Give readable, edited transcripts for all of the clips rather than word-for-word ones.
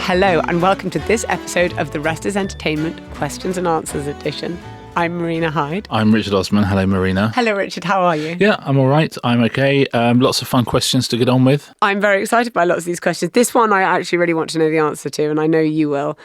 Hello and welcome to this episode of The Rest is Entertainment Questions and Answers edition. I'm Marina Hyde. I'm Richard Osman. Hello, Marina. Hello, Richard. How are you? Yeah, I'm all right. I'm okay. Lots of fun questions to get on with. I'm very excited by lots of these questions. This one I actually really want to know the answer to, and I know you will.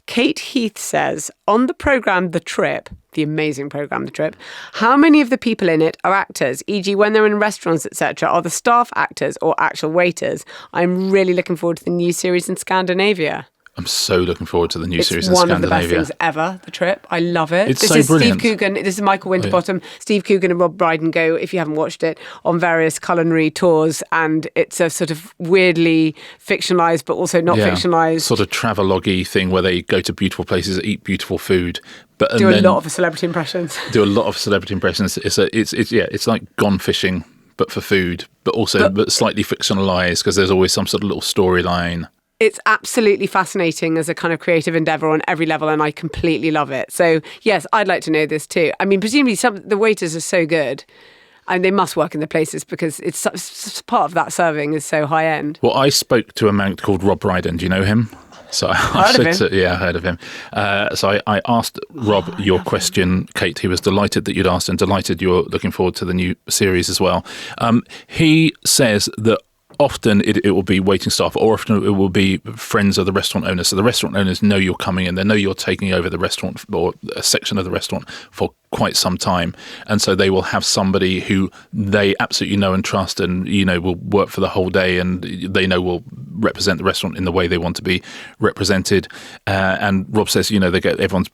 Kate Heath says, on the programme The Trip, the amazing programme The Trip, how many of the people in it are actors, e.g. when they're in restaurants, etc., are the staff actors or actual waiters? I'm really looking forward to the new series in Scandinavia. I'm so looking forward to the new series in It's one Scandinavia. of the best things ever, The Trip. I love it. It's this so is brilliant. Steve Coogan. This is Michael Winterbottom. Oh, yeah. Steve Coogan and Rob Brydon go, if you haven't watched it, on various culinary tours, and it's a sort of weirdly fictionalised but also not fictionalised. Sort of travelogue-y thing where they go to beautiful places, eat beautiful food. But do a lot of celebrity impressions. It's like Gone Fishing, but for food, but slightly fictionalised because there's always some sort of little storyline. It's absolutely fascinating as a kind of creative endeavour on every level, and I completely love it. So, yes, I'd like to know this too. I mean, presumably the waiters are so good, and they must work in the places because it's part of that serving is so high end. Well, I spoke to a man called Rob Brydon. Do you know him? So I heard of him. So I asked Rob your question, Kate. He was delighted that you'd asked and delighted you're looking forward to the new series as well. He says that often it will be waiting staff, or often it will be friends of the restaurant owners. So the restaurant owners know you're coming in. They know you're taking over the restaurant or a section of the restaurant for quite some time. And so they will have somebody who they absolutely know and trust and, will work for the whole day and they know will represent the restaurant in the way they want to be represented. And Rob says, everyone's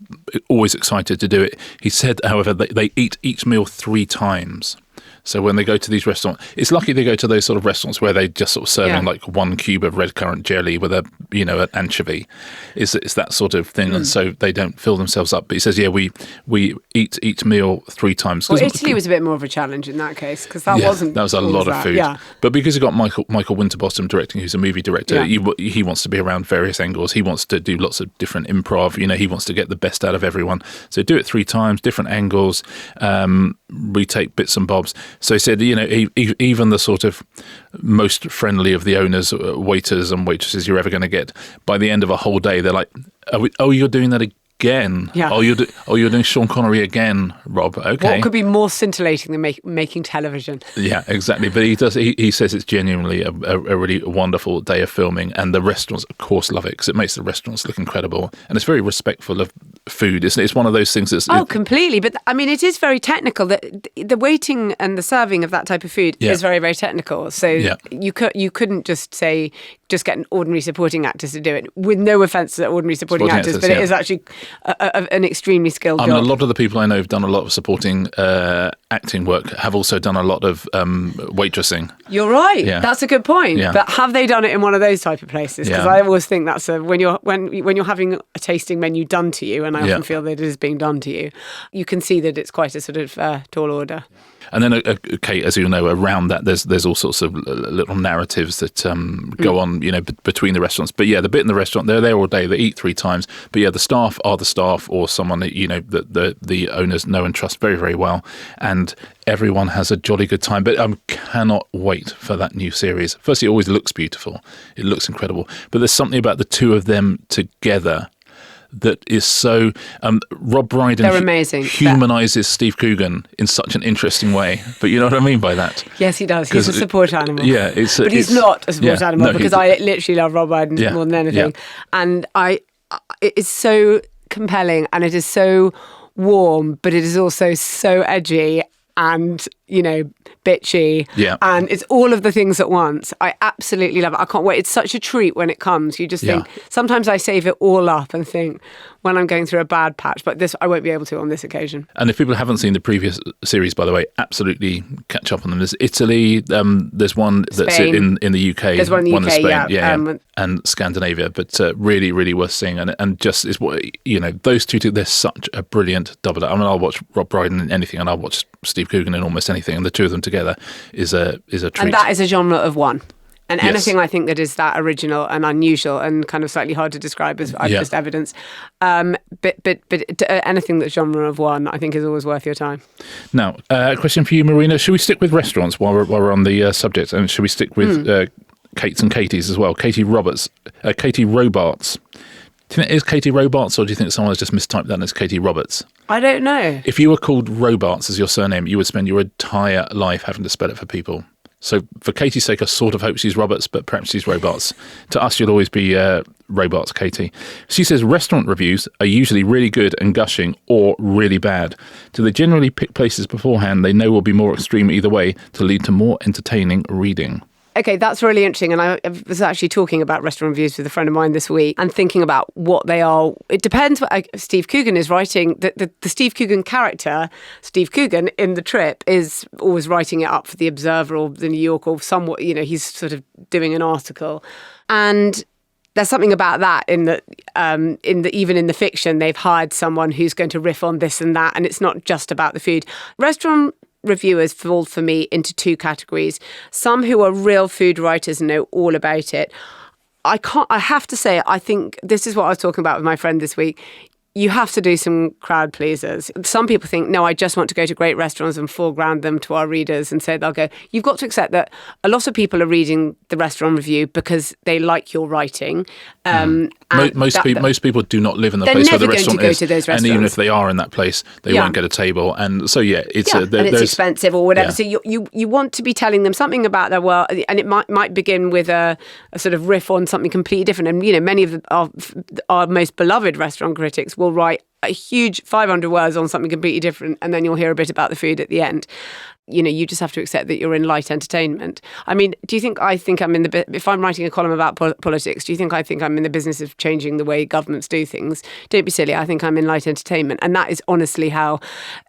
always excited to do it. He said, however, they eat each meal 3 times. So when they go to these restaurants, it's lucky they go to those sort of restaurants where they just sort of serving like 1 cube of red currant jelly with an anchovy. It's that sort of thing, and so they don't fill themselves up. But he says, we eat each meal 3 times. Well, Italy was a bit more of a challenge in that case because that was a lot of food. Yeah. But because you've got Michael Winterbottom directing, who's a movie director, he wants to be around various angles. He wants to do lots of different improv. He wants to get the best out of everyone. So do it 3 times, different angles, retake bits and bobs. So he said, even the sort of most friendly of the owners, waiters and waitresses you're ever going to get, by the end of a whole day, they're like, you're doing that again? Yeah. You're doing Sean Connery again, Rob. Okay. What could be more scintillating than making television? Yeah, exactly. But he says it's genuinely a really wonderful day of filming, and the restaurants, of course, love it because it makes the restaurants look incredible, and it's very respectful of food. It's one of those things that's... completely. But I mean, it is very technical. The waiting and the serving of that type of food is very, very technical. So you couldn't just get an ordinary supporting actors to do it, with no offence to ordinary supporting actors, but it is actually an extremely skilled job. A lot of the people I know who've done a lot of supporting acting work have also done a lot of waitressing. You're right. Yeah. That's a good point. Yeah. But have they done it in one of those type of places? Because I always think that's when you're having a tasting menu done to you, and I often feel that it is being done to you, you can see that it's quite a sort of tall order. And then, Kate, as you know, around that, there's all sorts of little narratives that go on, between the restaurants. But the bit in the restaurant, they're there all day. They eat 3 times. But the staff are the staff, or someone that that the owners know and trust very, very well. And everyone has a jolly good time. But I cannot wait for that new series. Firstly, it always looks beautiful. It looks incredible. But there's something about the two of them together that is so... Rob Brydon humanises Steve Coogan in such an interesting way. But you know what I mean by that? Yes, he does. He's a support animal. Yeah. But he's not a support animal because I literally love Rob Brydon more than anything. Yeah. And it is so compelling and it is so warm, but it is also so edgy and, bitchy. Yeah. And it's all of the things at once. I absolutely love it. I can't wait. It's such a treat when it comes. You just think, sometimes I save it all up and think, when I'm going through a bad patch, but this I won't be able to on this occasion. And if people haven't seen the previous series, by the way, absolutely catch up on them. There's Italy, there's one that's in the UK. There's one in the UK, Spain, and Scandinavia, but really, really worth seeing. And just is what, those two, they're such a brilliant double. I mean, I'll watch Rob Brydon in anything and I'll watch Steve Coogan in almost anything, and the two of them together is a treat. And that is a genre of one. And anything I think that is that original and unusual and kind of slightly hard to describe, as I've just evidenced. But anything that's genre of one, I think is always worth your time. Now, a question for you, Marina. Should we stick with restaurants while we're on the subject? And should we stick with Kate's and Katie's as well. Katie Robarts. Do you think it is Katie Robarts, or do you think someone has just mistyped that and it's Katie Roberts? I don't know. If you were called Robarts as your surname, you would spend your entire life having to spell it for people. So for Katie's sake, I sort of hope she's Roberts, but perhaps she's Robarts. To us, you'll always be Robarts, Katie. She says restaurant reviews are usually really good and gushing or really bad. Do they generally pick places beforehand they know will be more extreme either way to lead to more entertaining reading? Okay, that's really interesting. And I was actually talking about restaurant reviews with a friend of mine this week and thinking about what they are. It depends what Steve Coogan is writing. The Steve Coogan character, Steve Coogan, in The Trip is always writing it up for The Observer or The New Yorker or somewhat, he's sort of doing an article. And there's something about that even in the fiction, they've hired someone who's going to riff on this and that. And it's not just about the food. Restaurant reviewers fall for me into two categories. Some who are real food writers and know all about it. I have to say, I think this is what I was talking about with my friend this week. You have to do some crowd pleasers. Some people think, no, I just want to go to great restaurants and foreground them to our readers. And so they'll go, you've got to accept that a lot of people are reading the restaurant review because they like your writing. Most people do not live in the place where the restaurant is. To those restaurants. And even if they are in that place, they won't get a table. And so, it's expensive or whatever. Yeah. So you want to be telling them something about their world. And it might begin with a sort of riff on something completely different. And, many of our most beloved restaurant critics will write a huge 500 words on something completely different, and then you'll hear a bit about the food at the end. You just have to accept that you're in light entertainment. I mean, do you think I'm in if I'm writing a column about politics, do you think I'm in the business of changing the way governments do things? Don't be silly. I think I'm in light entertainment. And that is honestly how,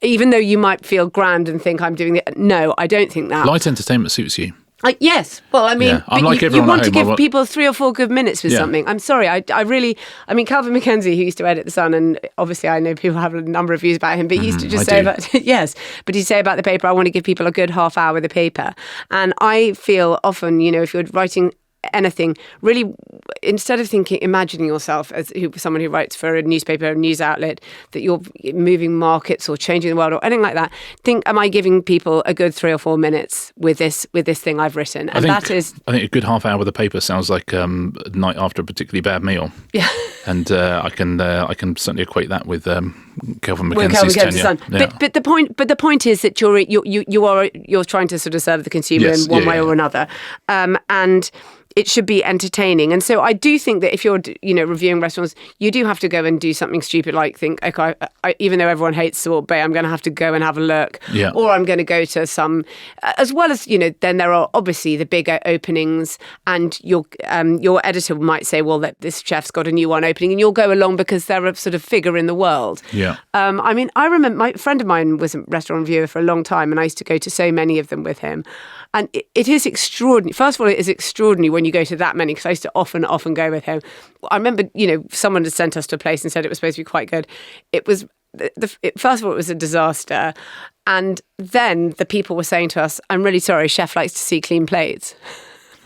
even though you might feel grand and think I'm doing it, no, I don't think that. Light entertainment suits you. Yes. Well, I mean, you want to give people 3 or 4 good minutes with something. I'm sorry. I really, Calvin McKenzie, who used to edit The Sun, and obviously I know people have a number of views about him, but he used to just say about, but he'd say about the paper, I want to give people a good half hour with the paper. And I feel often, if you're writing anything, really, instead of imagining yourself as someone who writes for a newspaper, a news outlet, that you're moving markets or changing the world or anything like that, think, am I giving people a good 3 or 4 minutes with this thing I've written? And I think a good half hour with a paper sounds like a night after a particularly bad meal. Yeah. And I can certainly equate that with Kelvin McKenzie's tenure. Yeah. But the point is that you're trying to sort of serve the consumer in one way or another, and it should be entertaining. And so I do think that if you're, reviewing restaurants, you do have to go and do something stupid like think, okay, even though everyone hates Salt Bay, I'm going to have to go and have a look. Yeah. Or I'm going to go to some, as well as, then there are obviously the bigger openings, and your editor might say, well, this chef's got a new one opening, and you'll go along because they're a sort of figure in the world. Yeah. I remember my friend of mine was a restaurant reviewer for a long time, and I used to go to so many of them with him. And it is extraordinary. First of all, it is extraordinary when you go to that many, because I used to often go with him. I remember, someone had sent us to a place and said it was supposed to be quite good. It was, first of all, it was a disaster. And then the people were saying to us, I'm really sorry, chef likes to see clean plates.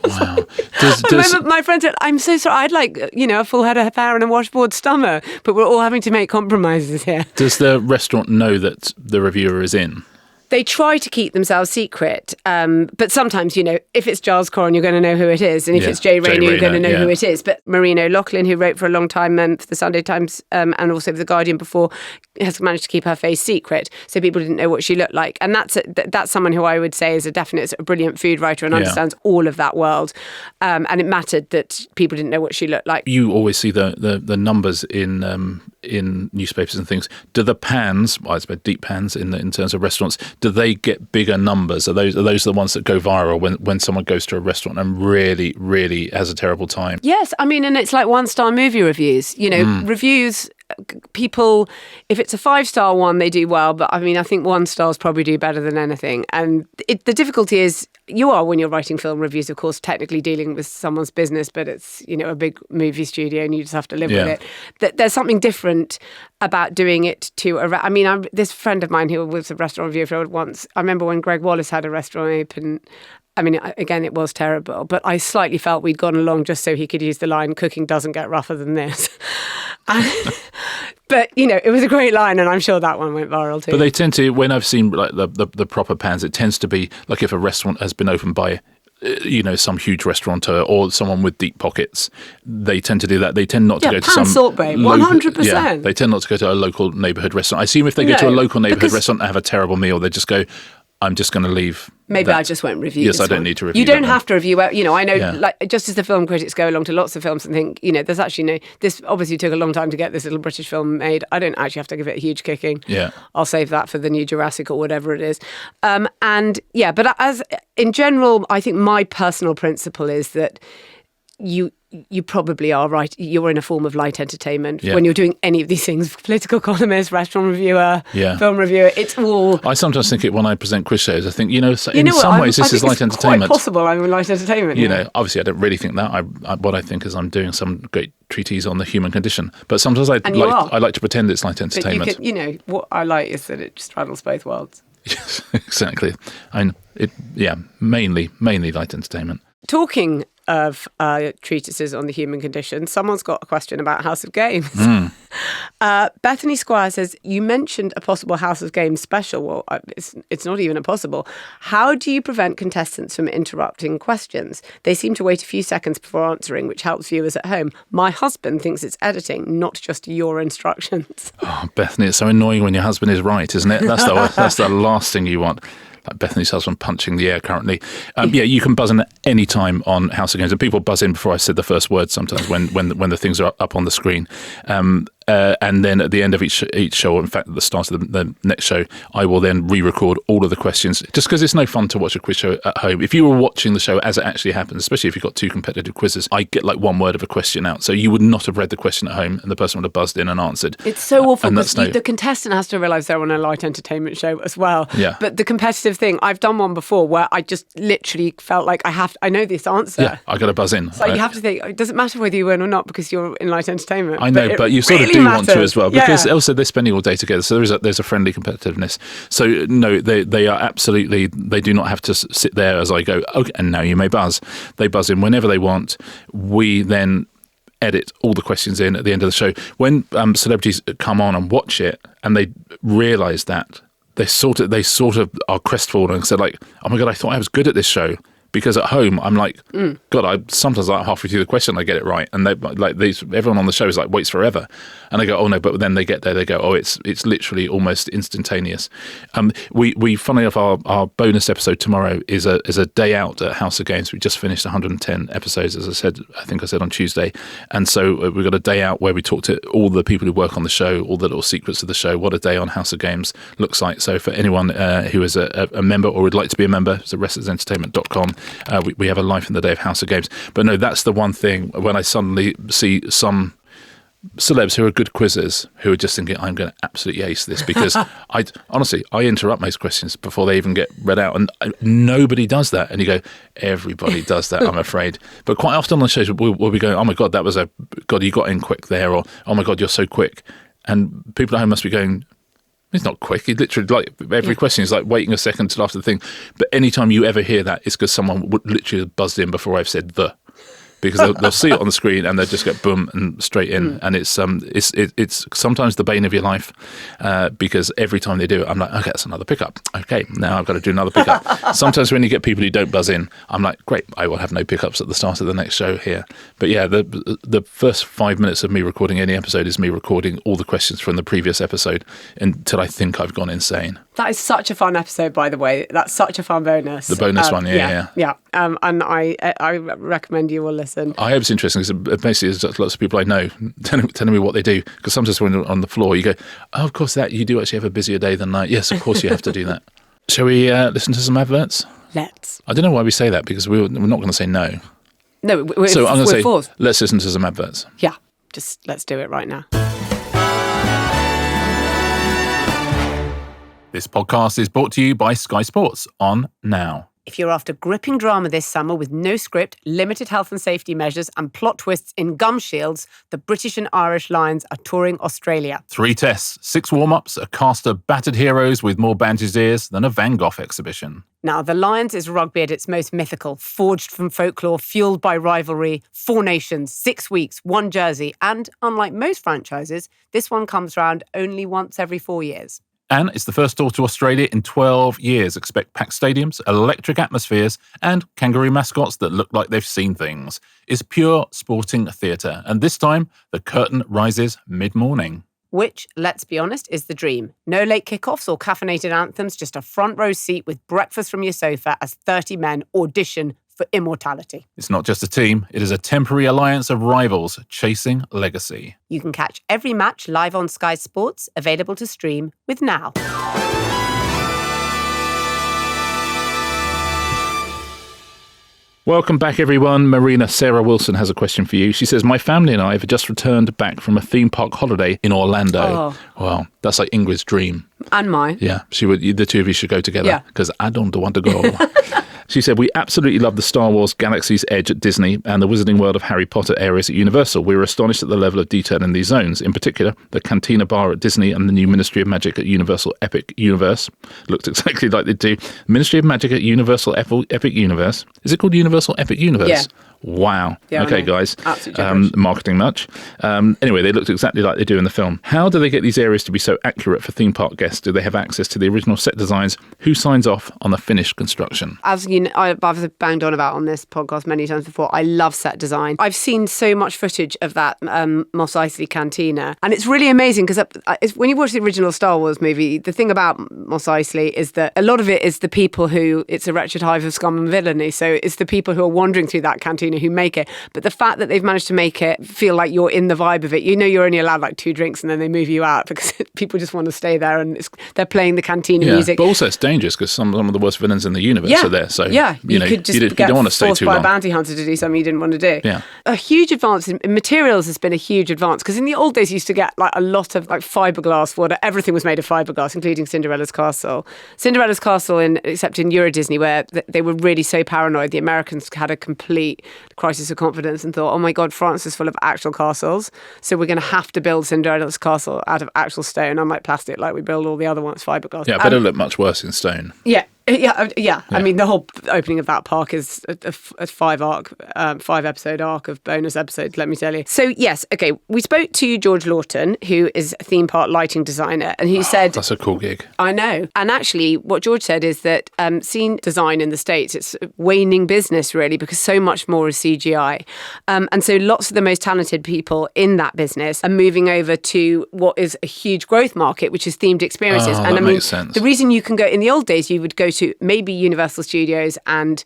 Wow. I remember my friend said, I'm so sorry, I'd like, a full head of hair and a washboard stomach, but we're all having to make compromises here. Does the restaurant know that the reviewer is in? They try to keep themselves secret, but sometimes, if it's Giles Corran, you're going to know who it is, and if it's Jay Rayner, you're going to know who it is. But Marina O'Loughlin, who wrote for a long time for the Sunday Times and also for The Guardian before, has managed to keep her face secret, so people didn't know what she looked like. And that's someone who I would say is a brilliant food writer and understands all of that world. And it mattered that people didn't know what she looked like. You always see the numbers in newspapers and things. Do the pans, I suppose deep pans in terms of restaurants, do they get bigger numbers? Are those the ones that go viral when someone goes to a restaurant and really, really has a terrible time? Yes, and it's like 1-star movie reviews. Reviews, people, if it's a 5-star one, they do well, but I think 1 stars probably do better than anything. And the difficulty is, when you're writing film reviews, of course, technically dealing with someone's business, but it's, a big movie studio and you just have to live with it. There's something different about doing it to this friend of mine who was a restaurant reviewer once, I remember when Greg Wallace had a restaurant open. Again, it was terrible, but I slightly felt we'd gone along just so he could use the line, cooking doesn't get rougher than this. But, it was a great line, and I'm sure that one went viral too. But they tend to, when I've seen like the proper pans, it tends to be like if a restaurant has been opened by some huge restaurateur or someone with deep pockets. They tend to do that. They tend not to go to some Salt Bay, 100%. Yeah, they tend not to go to a local neighbourhood restaurant. I assume if they go to a local neighbourhood restaurant and have a terrible meal, they just go, I'm just going to leave. Maybe I just won't review. Yes, I don't need to review. You don't have to review. I know, just as the film critics go along to lots of films and think, there's actually this obviously took a long time to get this little British film made. I don't actually have to give it a huge kicking. Yeah. I'll save that for the new Jurassic or whatever it is. But as in general, I think my personal principle is that you probably are right. You're in a form of light entertainment when you're doing any of these things. Political columnist, restaurant reviewer, film reviewer. It's all. I sometimes think it when I present quiz shows. I think in some ways this is light entertainment. Quite possible. I'm in light entertainment. Obviously I don't really think that. What I think is I'm doing some great treatise on the human condition. But sometimes I like to pretend it's light entertainment. But what I like is that it straddles both worlds. Yes, exactly. Mainly light entertainment. Talking of treatises on the human condition, someone's got a question about House of Games. Bethany Squire says, you mentioned a possible House of Games special. Well, it's not even a possible. How do you prevent contestants from interrupting questions? They seem to wait a few seconds before answering, which helps viewers at home. My husband thinks it's editing, not just your instructions. Oh, Bethany, it's so annoying when your husband is right, isn't it? That's the last thing you want. Like Bethany's husband punching the air currently. You can buzz in at any time on House of Games, and people buzz in before I said the first word sometimes when the things are up on the screen. And then at the end of each show, or in fact at the start of the next show, I will then re-record all of the questions, just because it's no fun to watch a quiz show at home. If you were watching the show as it actually happens, especially if you've got two competitive quizzes, I get like one word of a question out. So you would not have read the question at home and the person would have buzzed in and answered. It's so awful because the contestant has to realise they're on a light entertainment show as well. Yeah. But the competitive thing, I've done one before where I just literally felt like I know this answer. Yeah, I got to buzz in. So you have to think, it doesn't matter whether you win or not because you're in light entertainment. I know, but you sort of do want to as well. Because also they're spending all day together, so there's a friendly competitiveness. So no, they are absolutely, they do not have to sit there as I go, okay, and now you may buzz. They buzz in whenever they want. We then edit all the questions in at the end of the show. When celebrities come on and watch it and they realise that, they sort of are crestfallen and said like, oh my God, I thought I was good at this show. Because at home, I'm like, God, I sometimes like halfway through the question, I get it right. And everyone on the show is like, waits forever. And I go, oh no, but then they get there, they go, oh, it's literally almost instantaneous. We funnily enough, our bonus episode tomorrow is a day out at House of Games. We just finished 110 episodes, as I think I said on Tuesday. And so we've got a day out where we talk to all the people who work on the show, all the little secrets of the show, what a day on House of Games looks like. So for anyone who is a member or would like to be a member, it's at wrestlersentertainment.com. We have a life in the day of House of Games. But no, that's the one thing when I suddenly see some celebs who are good quizzers who are just thinking, I'm going to absolutely ace this, because I interrupt most questions before they even get read out, and nobody does that. And you go, everybody does that, I'm afraid. But quite often on the shows we'll be going, oh my God, God, you got in quick there, or oh my God, you're so quick. And people at home must be going, it's not quick. He literally, like, every question is like waiting a second till after the thing. But anytime you ever hear that, it's because someone would literally have buzzed in before I've said the. Because they'll see it on the screen and they'll just get boom and straight in. And it's sometimes the bane of your life, because every time they do it, I'm like, okay, that's another pickup. Okay, now I've got to do another pickup. Sometimes when you get people who don't buzz in, I'm like, great, I will have no pickups at the start of the next show here. But yeah, the first 5 minutes of me recording any episode is me recording all the questions from the previous episode until I think I've gone insane. That is such a fun episode, by the way. That's such a fun bonus. The bonus one, yeah. And I recommend you all listen. I hope it's interesting, because basically there's lots of people I know telling me what they do. Because sometimes when you're on the floor, you go, oh, of course, you do actually have a busier day than night. Yes, of course you have to do that. Shall we listen to some adverts? Let's. I don't know why we say that, because we're not going to say no. No, we're I'm going to say, forced. Let's listen to some adverts. Yeah, just let's do it right now. This podcast is brought to you by Sky Sports on Now. If you're after gripping drama this summer with no script, limited health and safety measures, and plot twists in gum shields, the British and Irish Lions are touring Australia. 3 tests, 6 warm-ups, a cast of battered heroes with more bandaged ears than a Van Gogh exhibition. Now, the Lions is rugby at its most mythical, forged from folklore, fueled by rivalry, 4 nations, 6 weeks, 1 jersey, and unlike most franchises, this one comes round only once every 4 years. And it's the first tour to Australia in 12 years. Expect packed stadiums, electric atmospheres, and kangaroo mascots that look like they've seen things. It's pure sporting theatre, and this time the curtain rises mid-morning. Which, let's be honest, is the dream. No late kickoffs or caffeinated anthems, just a front row seat with breakfast from your sofa as 30 men audition for immortality. It's not just a team, it is a temporary alliance of rivals chasing legacy. You can catch every match live on Sky Sports, available to stream with Now. Welcome back, everyone. Marina Sarah Wilson has a question for you. She says, my family and I have just returned back from a theme park holiday in Orlando. Oh. Well, that's like Ingrid's dream. And mine. Yeah, the two of you should go together because I don't want to go. She said, we absolutely love the Star Wars Galaxy's Edge at Disney and the Wizarding World of Harry Potter areas at Universal. We were astonished at the level of detail in these zones. In particular, the Cantina Bar at Disney and the new Ministry of Magic at Universal Epic Universe. Looked exactly like they do. Ministry of Magic at Universal Epic Universe. Is it called Universal Epic Universe? Yeah. Wow. Yeah, okay, guys. Absolutely. Marketing much. Anyway, they looked exactly like they do in the film. How do they get these areas to be so accurate for theme park guests? Do they have access to the original set designs? Who signs off on the finished construction? As you know, I've banged on about on this podcast many times before, I love set design. I've seen so much footage of that Mos Eisley Cantina, and it's really amazing because when you watch the original Star Wars movie, the thing about Mos Eisley is that a lot of it is the people who, it's a wretched hive of scum and villainy, so it's the people who are wandering through that cantina who make it. But the fact that they've managed to make it feel like you're in the vibe of it, you know, you're only allowed like 2 drinks and then they move you out because people just want to stay there, and they're playing the cantina music. But also it's dangerous because some of the worst villains in the universe are there. So you could just you don't want to stay too long. Forced by a bounty hunter to do something you didn't want to do. Yeah. A huge advance in materials has been a huge advance because in the old days you used to get like a lot of like fiberglass water. Everything was made of fiberglass, including Cinderella's Castle. Cinderella's Castle, except in Euro Disney, where they were really so paranoid. The Americans had a complete crisis of confidence and thought, oh my God, France is full of actual castles, so we're going to have to build Cinderella's Castle out of actual stone, unlike plastic, like we build all the other ones, fiberglass. Yeah, better look much worse in stone. Yeah. I mean, the whole opening of that park is a 5-episode arc of bonus episodes, let me tell you. So, yes, okay, we spoke to George Lawton, who is a theme park lighting designer, and he said... That's a cool gig. I know. And actually, what George said is that scene design in the States, it's waning business, really, because so much more is CGI. And so lots of the most talented people in that business are moving over to what is a huge growth market, which is themed experiences. That makes sense. The reason you can go... In the old days, you would go to maybe Universal Studios and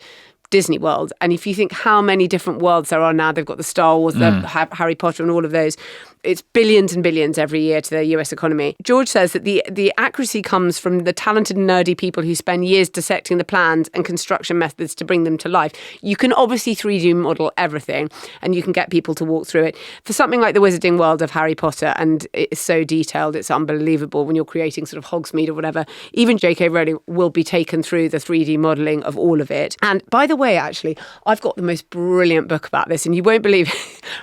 Disney World. And if you think how many different worlds there are now, they've got the Star Wars, the Harry Potter and all of those. It's billions and billions every year to the US economy. George says that the accuracy comes from the talented and nerdy people who spend years dissecting the plans and construction methods to bring them to life. You can obviously 3D model everything and you can get people to walk through it. For something like the Wizarding World of Harry Potter, and it's so detailed, it's unbelievable when you're creating sort of Hogsmeade or whatever, even J.K. Rowling will be taken through the 3D modelling of all of it. And by the way, actually, I've got the most brilliant book about this, and you won't believe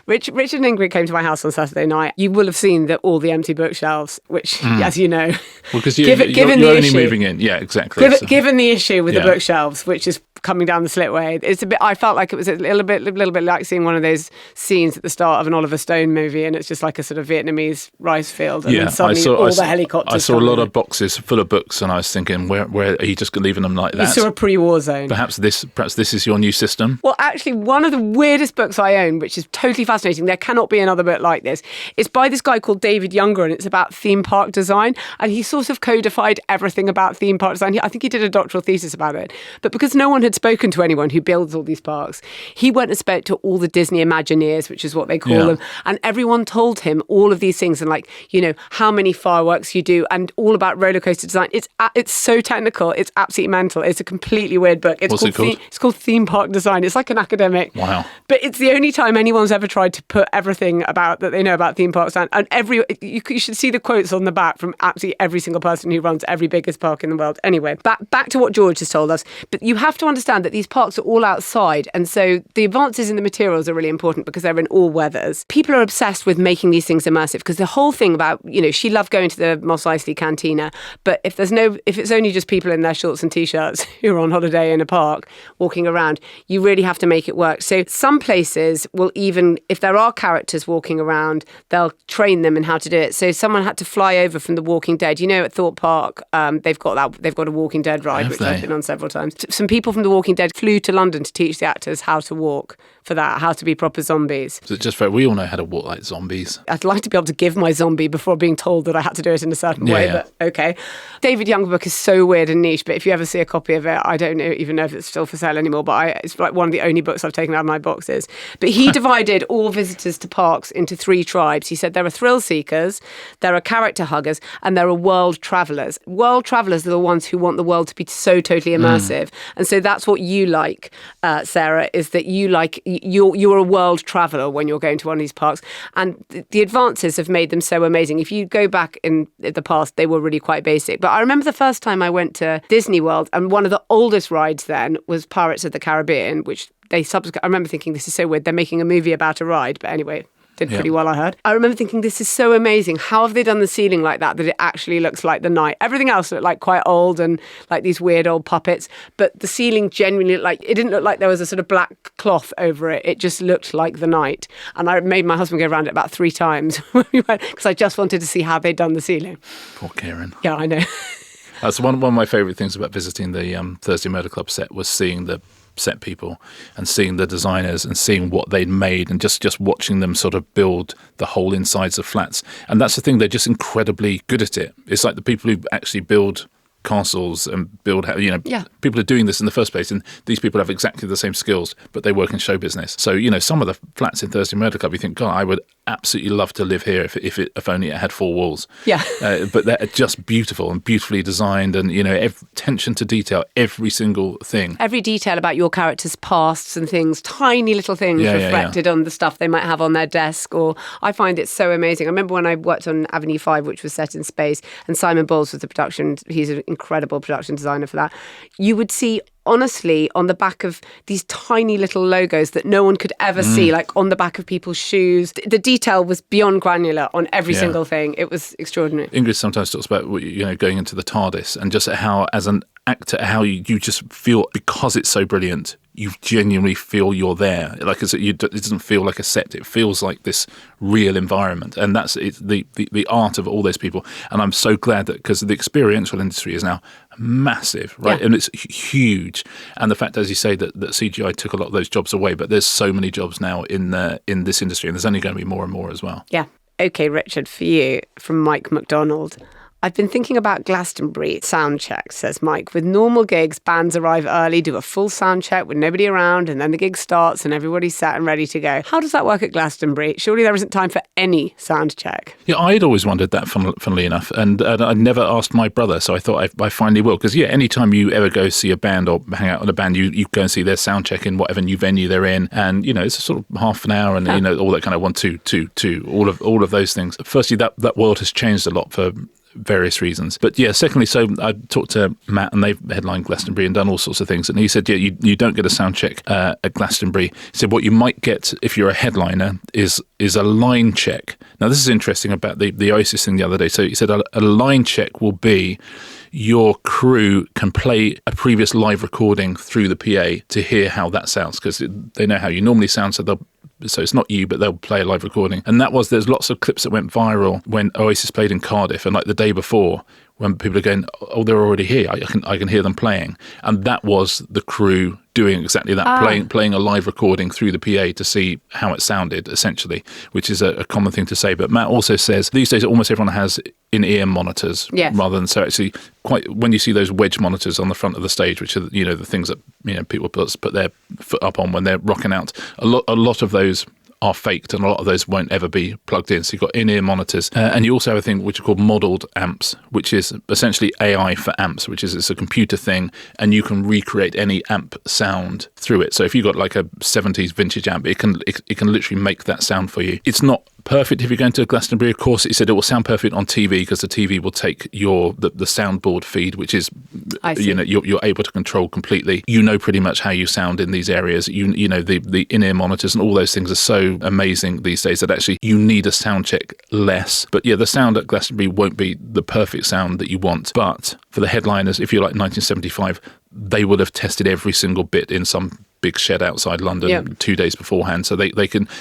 Richard and Ingrid came to my house on Saturday night. You will have seen that all the empty bookshelves, which, as you know, well, because you're only moving in. Yeah, exactly. Given the issue with the bookshelves, which is coming down the slitway, it's a bit. I felt like it was a little bit like seeing one of those scenes at the start of an Oliver Stone movie, and it's just like a sort of Vietnamese rice field, and then suddenly the helicopters. I saw a lot of boxes full of books, and I was thinking, where are you just leaving them like that? You saw a pre-war zone. Perhaps this is your new system. Well, actually, one of the weirdest books I own, which is totally fascinating, there cannot be another book like this, it's by this guy called David Younger, and it's about theme park design, and he sort of codified everything about theme park design. I think he did a doctoral thesis about it, but because no one had spoken to anyone who builds all these parks, he went and spoke to all the Disney Imagineers, which is what they call them, and everyone told him all of these things, and like, you know, how many fireworks you do, and all about roller coaster design. It's so technical, it's absolutely mental. It's a completely weird book. What's it called? It's called Theme Park Design. It's like an academic. Wow. But it's the only time anyone's ever tried to put everything about that they know about theme parks down. And you should see the quotes on the back from absolutely every single person who runs every biggest park in the world. Anyway, back to what George has told us. But you have to understand that these parks are all outside. And so the advances in the materials are really important because they're in all weathers. People are obsessed with making these things immersive because the whole thing about, you know, she loved going to the Mos Eisley Cantina. But if it's only just people in their shorts and T-shirts who are on holiday in a park walking around, you really have to make it work. So some places will even, if there are characters walking around, they'll train them in how to do it. So someone had to fly over from The Walking Dead. At Thorpe Park, they've got a Walking Dead ride, which I've been on several times. Some people from The Walking Dead flew to London to teach the actors how to walk for that, how to be proper zombies. So just we all know how to walk like zombies. I'd like to be able to give my zombie before being told that I had to do it in a certain way, but okay. David Young's book is so weird and niche, but if you ever see a copy of it, I don't even know if it's still for sale anymore, but it's like one of the only books I've taken out of my boxes. But he divided all visitors to parks into 3 tribes. He said there are thrill seekers, there are character huggers, and there are world travellers. World travellers are the ones who want the world to be so totally immersive. And so that's what you like, Sarah, is that you're a world traveller when you're going to one of these parks. And the advances have made them so amazing. If you go back in the past, they were really quite basic. But I remember the first time I went to Disney World, and one of the oldest rides then was Pirates of the Caribbean, which I remember thinking, this is so weird. They're making a movie about a ride. But anyway, did pretty well, I heard. I remember thinking, this is so amazing. How have they done the ceiling like that it actually looks like the night? Everything else looked like quite old and like these weird old puppets. But the ceiling genuinely looked like, it didn't look like there was a sort of black cloth over it. It just looked like the night. And I made my husband go around it about 3 times when we went, because I just wanted to see how they'd done the ceiling. Poor Kieran. Yeah, I know. That's one of my favourite things about visiting the Thursday Murder Club set was seeing the set people and seeing the designers and seeing what they'd made and just watching them sort of build the whole insides of flats. And that's the thing, they're just incredibly good at it. It's like the people who actually build castles and build, people are doing this in the first place, and these people have exactly the same skills, but they work in show business. So, some of the flats in Thursday Murder Club, you think, God, I would absolutely love to live here if only it had 4 walls. Yeah. But they're just beautiful and beautifully designed, and attention to detail, every single thing. Every detail about your characters' pasts and things, tiny little things reflected on the stuff they might have on their desk. Or I find it so amazing. I remember when I worked on Avenue 5, which was set in space, and Simon Bowles was the production. He's an incredible production designer for that. You would see, honestly, on the back of these tiny little logos that no one could ever see, like on the back of people's shoes. The detail was beyond granular on every single thing. It was extraordinary. Ingrid sometimes talks about, going into the TARDIS and just how, as an actor, how you just feel, because it's so brilliant, you genuinely feel you're there. Like it doesn't feel like a set. It feels like this real environment. And that's the art of all those people. And I'm so glad that, because the experiential industry is now massive, right? Yeah. And it's huge. And the fact, as you say, that CGI took a lot of those jobs away, but there's so many jobs now in this industry, and there's only going to be more and more as well. Yeah. Okay, Richard, for you, from Mike McDonald. I've been thinking about Glastonbury sound check, says Mike. With normal gigs, bands arrive early, do a full sound check with nobody around, and then the gig starts and everybody's sat and ready to go. How does that work at Glastonbury? Surely there isn't time for any sound check. Yeah, I'd always wondered that, funnily enough, and I'd never asked my brother, so I thought I finally will. Because, anytime you ever go see a band or hang out with a band, you go and see their sound check in whatever new venue they're in, and, it's a sort of half an hour, and, all that kind of 1, 2, 2, 2, all of those things. Firstly, that world has changed a lot for various reasons. But secondly, so I talked to Matt, and they've headlined Glastonbury and done all sorts of things, and he said, you don't get a sound check at Glastonbury. He said what you might get if you're a headliner is a line check. Now, this is interesting about the Oasis thing the other day. So he said a line check will be your crew can play a previous live recording through the PA to hear how that sounds, because they know how you normally sound, so it's not you, but they'll play a live recording. And there's lots of clips that went viral when Oasis played in Cardiff, and like the day before, when people are going, oh, they're already here, I can hear them playing. And that was the crew doing exactly that, playing a live recording through the PA to see how it sounded, essentially, which is a common thing to say. But Matt also says these days almost everyone has in-ear monitors, rather than, so actually when you see those wedge monitors on the front of the stage, which are the things that people put their foot up on when they're rocking out, a lot of those are faked, and a lot of those won't ever be plugged in. So you've got in-ear monitors, and you also have a thing which are called modelled amps, which is essentially AI for amps, which is it's a computer thing, and you can recreate any amp sound through it. So if you've got like a 70s vintage amp, it can literally make that sound for you. It's not perfect if you're going to Glastonbury, of course. He said it will sound perfect on TV because the TV will take the soundboard feed, which is you're able to control completely. Pretty much how you sound in these areas. The in-ear monitors and all those things are so amazing these days that actually you need a sound check less. But the sound at Glastonbury won't be the perfect sound that you want. But for the headliners, if you're like 1975, they would have tested every single bit in some big shed outside London 2 days beforehand. So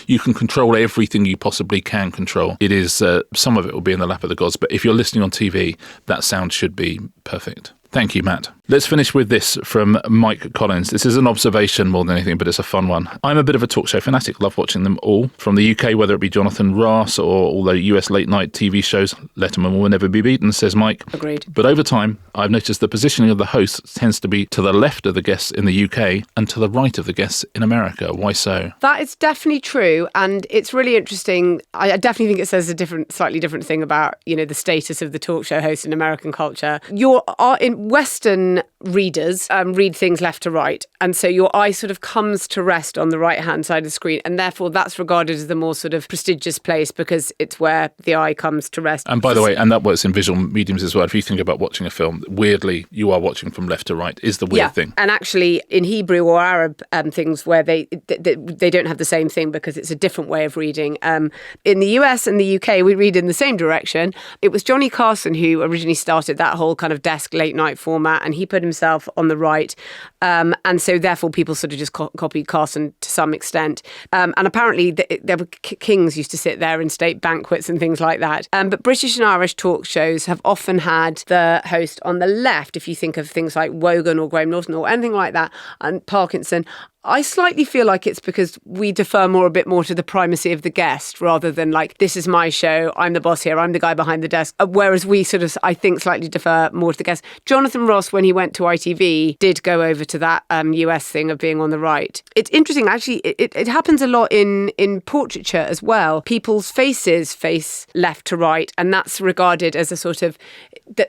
you can control everything you possibly can control. It is, some of it will be in the lap of the gods, but if you're listening on TV, that sound should be perfect. Thank you, Matt. Let's finish with this from Mike Collins. This is an observation more than anything, but it's a fun one. I'm a bit of a talk show fanatic. Love watching them all. From the UK, whether it be Jonathan Ross or all the US late night TV shows, Letterman will never be beaten, says Mike. Agreed. But over time, I've noticed the positioning of the hosts tends to be to the left of the guests in the UK and to the right of the guests in America. Why so? That is definitely true. And it's really interesting. I definitely think it says slightly different thing about, the status of the talk show host in American culture. In Western readers read things left to right, and so your eye sort of comes to rest on the right hand side of the screen, and therefore that's regarded as the more sort of prestigious place because it's where the eye comes to rest. And by the way, and that works in visual mediums as well. If you think about watching a film, weirdly you are watching from left to right is the weird thing. And actually in Hebrew or Arab things where they don't have the same thing because it's a different way of reading. In the US and the UK we read in the same direction. It was Johnny Carson who originally started that whole kind of desk late night format, and he put himself on the right, and so therefore people sort of just copied Carson to some extent, and apparently there were kings used to sit there in state banquets and things like that, but British and Irish talk shows have often had the host on the left. If you think of things like Wogan or Graham Norton or anything like that, and Parkinson, I slightly feel like it's because we defer a bit more to the primacy of the guest rather than like, this is my show, I'm the boss here, I'm the guy behind the desk. Whereas we sort of, I think, slightly defer more to the guest. Jonathan Ross, when he went to ITV, did go over to that US thing of being on the right. It's interesting, actually, it happens a lot in portraiture as well. People's faces face left to right, and that's regarded as a sort of,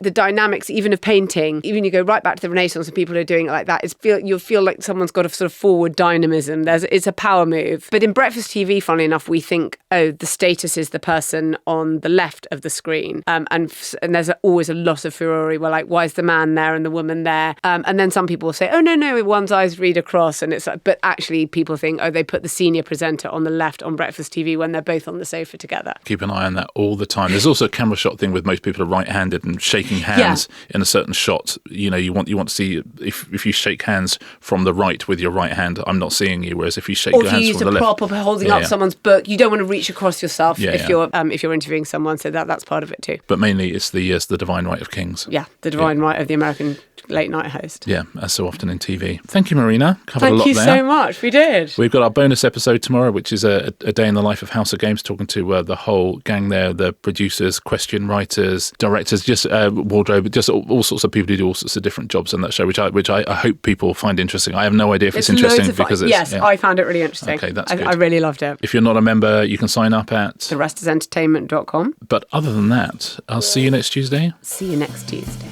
the dynamics even of painting. Even you go right back to the Renaissance and people are doing it like that, you'll feel like someone's got a sort of forward dynamism. It's a power move. But in breakfast TV, funnily enough, we think, the status is the person on the left of the screen. And there's always a lot of furore. We're like, why is the man there and the woman there? And then some people will say, oh, no, one's eyes read across. And it's like, but actually people think, they put the senior presenter on the left on breakfast TV when they're both on the sofa together. Keep an eye on that all the time. There's also a camera shot thing with most people are right-handed and shaking hands in a certain shot. You want to see if you shake hands from the right with your right hand, I'm not seeing you. Whereas if you shake your hands from the left, or if you use a prop of holding up someone's book, you don't want to reach across yourself if you're interviewing someone. So that's part of it too. But mainly it's the divine right of kings. Yeah, the divine right of the American late night host. Yeah, as so often in TV. Thank you, Marina. Covered a lot there. Thank you so much. We did. We've got our bonus episode tomorrow, which is a day in the life of House of Games, talking to the whole gang there, the producers, question writers, directors, just wardrobe, just all sorts of people who do all sorts of different jobs on that show, which I hope people find interesting. I have no idea if it's interesting because it's... Yes, I found it really interesting. Okay, that's good. I really loved it. If you're not a member, you can sign up at therestisentertainment.com. But other than that, I'll see you next Tuesday. See you next Tuesday.